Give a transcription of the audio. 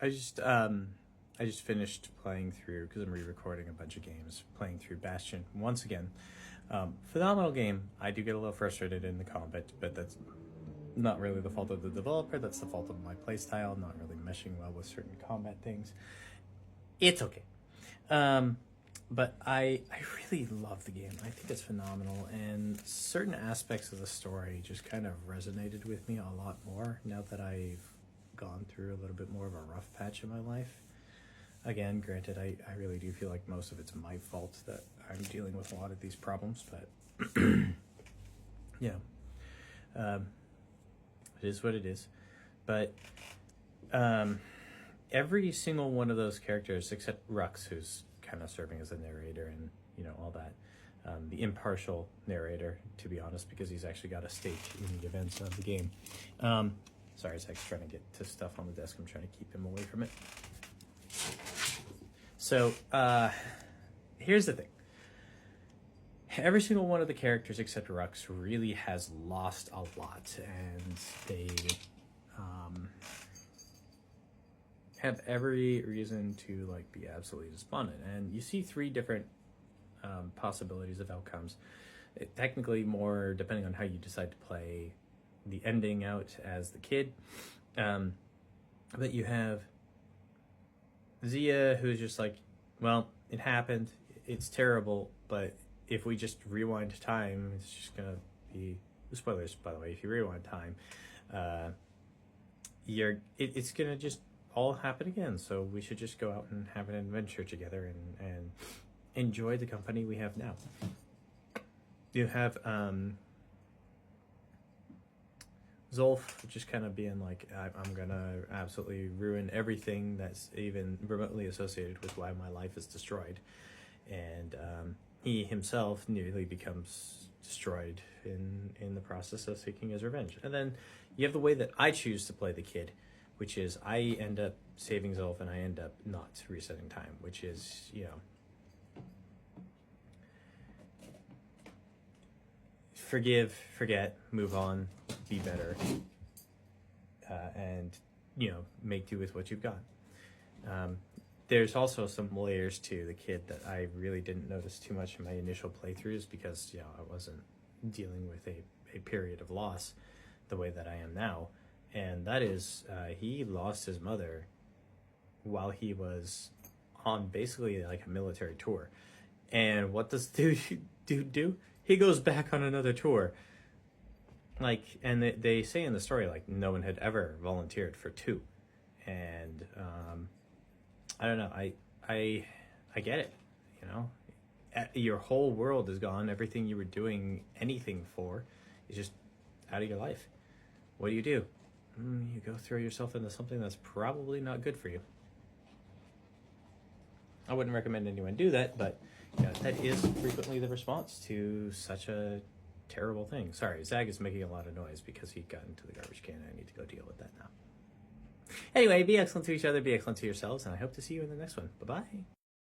I just finished playing through, because I'm re-recording a bunch of games, playing through Bastion once again. Phenomenal game. I do get a little frustrated in the combat, but that's not really the fault of the developer. That's the fault of my playstyle, not really meshing well with certain combat things. It's okay. But I really love the game. I think it's phenomenal, and certain aspects of the story just kind of resonated with me a lot more now that I've gone through a little bit more of a rough patch in my life. Again, granted, I really do feel like most of it's my fault that I'm dealing with a lot of these problems, but yeah, it is what it is. But every single one of those characters, except Rux, who's kind of serving as a narrator and all that, the impartial narrator, to be honest, because he's actually got a stake in the events of the game. Sorry, Zach's trying to get to stuff on the desk. I'm trying to keep him away from it. So here's the thing. Every single one of the characters except Rux really has lost a lot, and they have every reason to be absolutely despondent. And you see three different possibilities of outcomes. Technically more depending on how you decide to play the ending out as the kid. But you have Zia, who's just like, well, it happened, it's terrible, but if we just rewind time, it's just gonna be, spoilers by the way, if you rewind time, it's gonna just all happen again, so we should just go out and have an adventure together and enjoy the company we have now. You have Zolf just kind of being like, I'm gonna absolutely ruin everything that's even remotely associated with why my life is destroyed, and he himself nearly becomes destroyed in the process of seeking his revenge. And then you have the way that I choose to play the kid, which is I end up saving Zolf and I end up not resetting time, which is, forgive, forget, move on, be better, and make do with what you've got. There's also some layers to the kid that I really didn't notice too much in my initial playthroughs, because I wasn't dealing with a period of loss the way that I am now, and that is he lost his mother while he was on basically like a military tour. And what does dude do? He goes back on another tour. And they say in the story, no one had ever volunteered for two. And I don't know, I get it, your whole world is gone. Everything you were doing anything for is just out of your life. What do? You go throw yourself into something that's probably not good for you. I wouldn't recommend anyone do that, but that is frequently the response to such a terrible thing. Sorry, Zag is making a lot of noise because he got into the garbage can, and I need to go deal with that now. Anyway, be excellent to each other, be excellent to yourselves, and I hope to see you in the next one. Bye-bye.